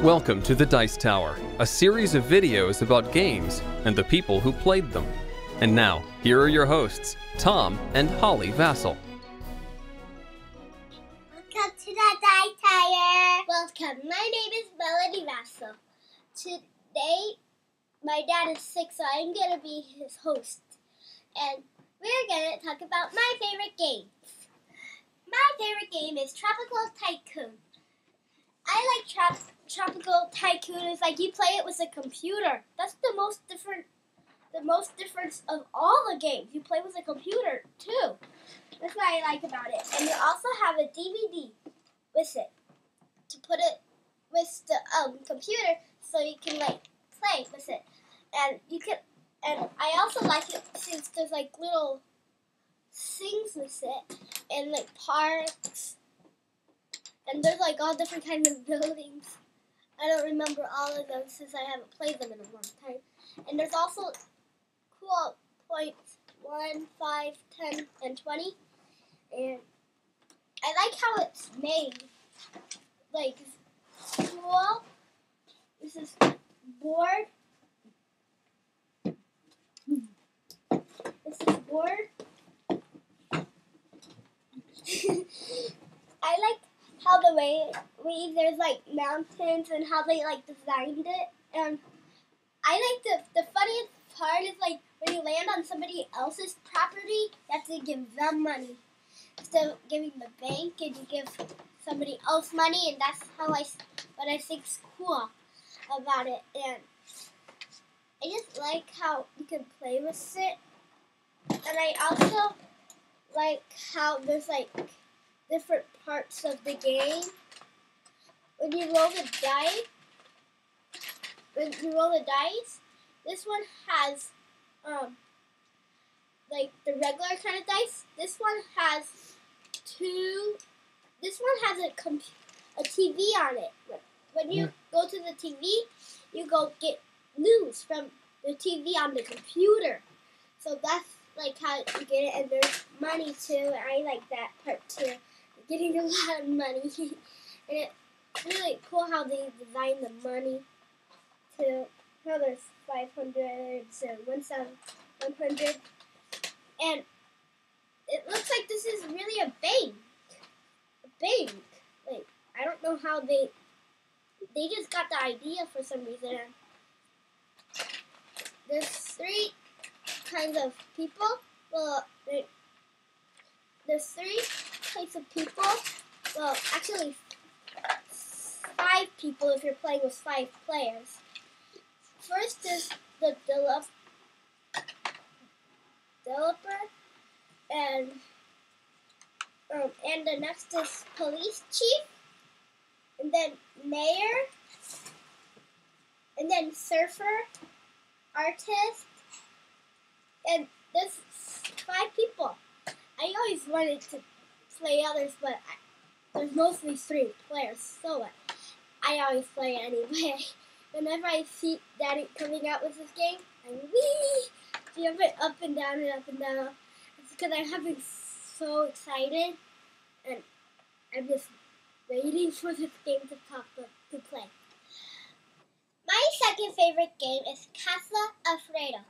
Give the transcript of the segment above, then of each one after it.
Welcome to the Dice Tower, a series of videos about games and the people who played them. And now, here are your hosts, Tom and Holly Vasel. Welcome to the Dice Tower. Welcome. My name is Melody Vasel. Today, my dad is sick, so I'm going to be his host. And we're going to talk about my favorite games. My favorite game is Tropical Tycoon. I like Tropical Tycoon. It's like you play it with a computer. That's the most difference of all the games. You play with a computer too. That's what I like about it. And you also have a DVD with it to put it with the computer, so you can like play with it. And you can. And I also like it since there's like little things with it and like parks. And there's like all different kinds of buildings. I don't remember all of them since I haven't played them in a long time. And there's also cool points 1, 5, 10, and 20. And I like how it's made. Like, cool. This is board. This is board. I like how the way there's like mountains and how they like designed it. And I like the funniest part is like when you land on somebody else's property, you have to give them money. Instead of giving the bank, and you give somebody else money, and that's what I think is cool about it. And I just like how you can play with it. And I also like how there's like different parts of the game. When you roll the dice, this one has like the regular kind of dice. This one has a TV on it. When you go to the TV, you go get news from the TV on the computer. So that's like how you get it, and there's money too. I like that part too. Getting a lot of money. And it's really cool how they design the money too. How there's 500 and 1,100. And it looks like this is really a bank. A bank. Like, I don't know how they just got the idea for some reason. There's 3 kinds of people. Well, there's 3 types of people. Well, actually 5 people if you're playing with 5 players. First is the developer, and the next is police chief, and then mayor, and then surfer, artist, and there's 5 people. I always wanted to play others, but there's mostly 3 players, so I always play anyway. Whenever I see Daddy coming out with this game, I jump it up and down and up and down. It's because I'm so excited, and I'm just waiting for this game to pop up to play. My second favorite game is Casa Alfredo.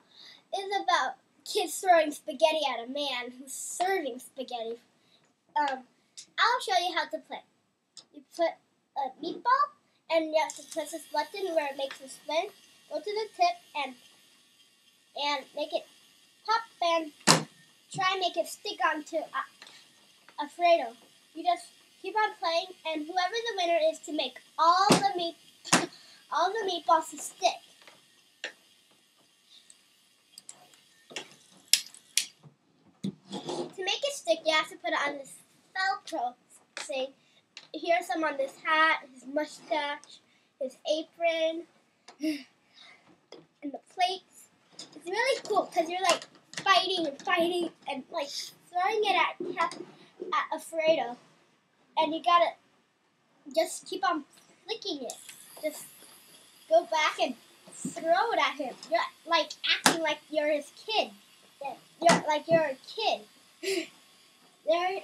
It's about kids throwing spaghetti at a man who's serving spaghetti. I'll show you how to play. You put a meatball, and you have to press this button where it makes it spin. Go to the tip and make it pop, and try and make it stick onto Alfredo. You just keep on playing, and whoever the winner is to make all the meatballs to stick. To make it stick, you have to put it on this Velcro thing. Here's some on this hat, his mustache, his apron, and the plates. It's really cool because you're like fighting and like throwing it at Alfredo. And you gotta just keep on flicking it. Just go back and throw it at him. You're like acting like you're his kid. You're a kid.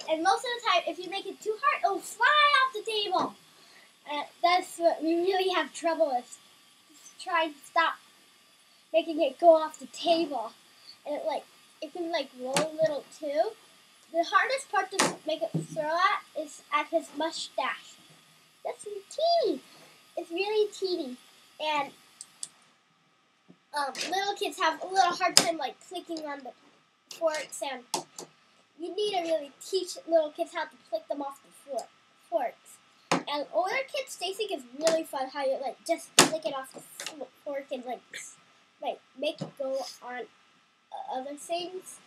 And most of the time, if you make it too hard, it'll fly off the table. That's what we really have trouble with. Trying to stop making it go off the table. And it can roll a little too. The hardest part to make it throw at is at his mustache. That's teeny. It's really teeny. And little kids have a little hard time clicking on the forks, and you need to really teach little kids how to flick them off the forks. And older kids, they think it's really fun how you just flick it off the fork and make it go on other things.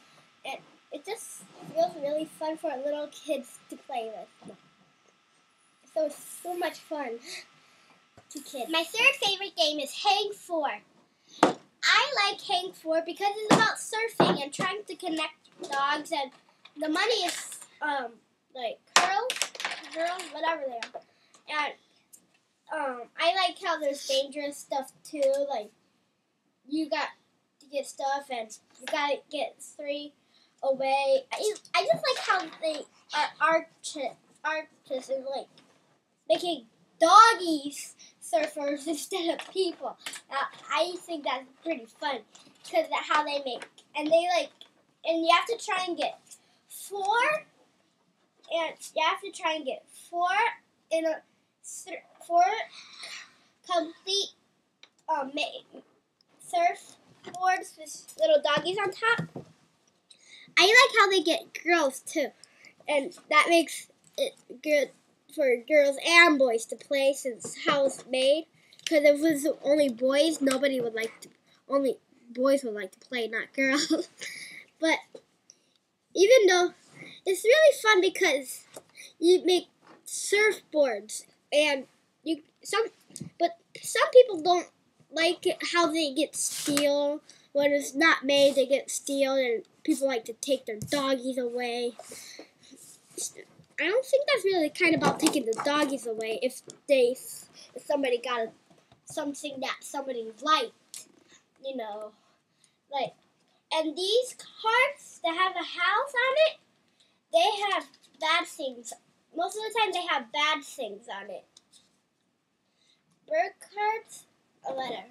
And it just feels really fun for little kids to play with. So it's so much fun to kids. My third favorite game is Hang 4. I like Hang 4 because it's about surfing and trying to connect dogs, and the money is curls, whatever they are. And I like how there's dangerous stuff too. You got to get stuff, and you gotta get 3 away. I just like how they are artists and making doggies surfers instead of people. I think that's pretty fun because of how they make, and and you have to try and get 4, and you have to try and get 4 in a 4 complete surfboards with little doggies on top. I like how they get girls too, and that makes it good for girls and boys to play since how it's made. Because if it was only boys, only boys would like to play, not girls. But even though it's really fun because you make surfboards, and some people don't like it how they get steel. When it's not made, they get steel, and people like to take their doggies away. I don't think that's really kind about taking the doggies away if somebody got something that somebody liked, and these cards that have a house on it, they have bad things. Most of the time they have bad things on it. Bird cards, or whatever.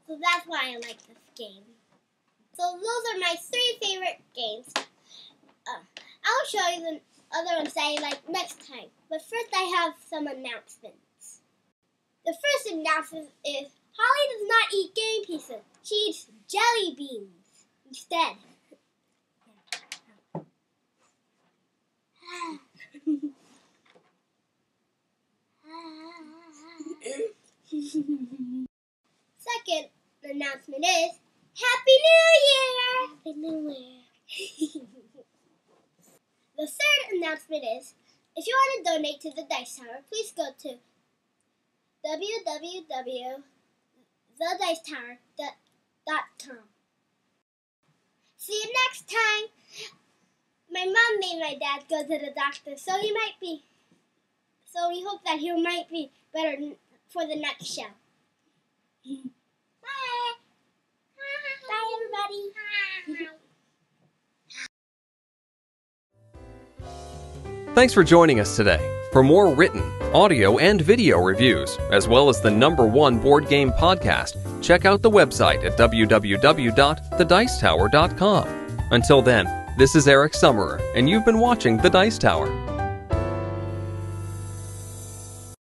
So that's why I like this game. So those are my 3 favorite games. I'll show you the other ones that I like next time. But first I have some announcements. The first announcement is Holly does not eat game pieces. She eats jelly beans instead. Second announcement is Happy New Year! Happy New Year! The third announcement is, if you want to donate to the Dice Tower, please go to www.thedicetower.com. See you next time! My mom made my dad go to the doctor, so we hope that he might be better for the next show. Bye! Bye, everybody! Thanks for joining us today. For more written, audio, and video reviews, as well as the #1 board game podcast, check out the website at www.thedicetower.com. Until then, this is Eric Summerer, and you've been watching The Dice Tower.